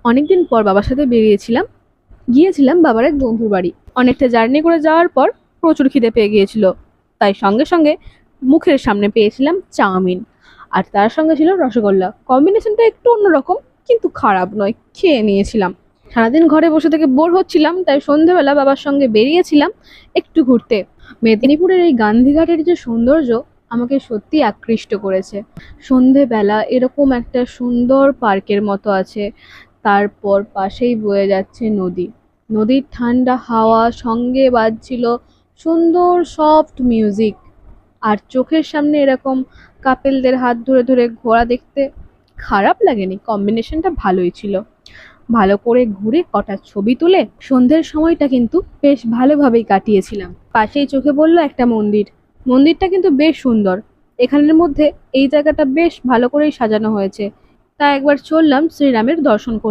অনেকদিন পর বাবার সাথে বেরিয়েছিলাম, গিয়েছিলাম বাবার এক বন্ধুর বাড়ি। অনেকটা জার্নি করে যাওয়ার পর প্রচুর খিদে পেয়ে গিয়েছিল, তাই সঙ্গে সঙ্গে মুখের সামনে পেয়েছিলাম চাউমিন, আর তার সঙ্গে ছিল রসগোল্লা। কম্বিনেশনটা একটু অন্যরকম, কিন্তু খারাপ নয়, খেয়ে নিয়েছিলাম। সারাদিন ঘরে বসে থেকে বোর হচ্ছিলাম, তাই সন্ধেবেলা বাবার সঙ্গে বেরিয়েছিলাম একটু ঘুরতে। মেদিনীপুরের এই গান্ধীঘাটের যে সৌন্দর্য আমাকে সত্যি আকৃষ্ট করেছে। সন্ধেবেলা এরকম একটা সুন্দর পার্কের মতো আছে, তারপর পাশেই বয়ে যাচ্ছে নদী। নদীর ঠান্ডা হাওয়া সঙ্গে বাজছিল সুন্দর সফট মিউজিক, আর চোখের সামনে এরকম কাপেলদের হাত ধরে ধরে ঘোরা দেখতে খারাপ লাগেনি। কম্বিনেশনটা ভালোই ছিল। ভালো করে ঘুরে কটা ছবি তুলে সন্ধ্যের সময়টা কিন্তু বেশ ভালোভাবেই কাটিয়েছিলাম। পাশেই চোখে পড়লো একটা মন্দির। মন্দিরটা কিন্তু বেশ সুন্দর। এখানের মধ্যে এই জায়গাটা বেশ ভালো করেই সাজানো হয়েছে, তাই একবার চললাম শ্রীরামের দর্শন করতে।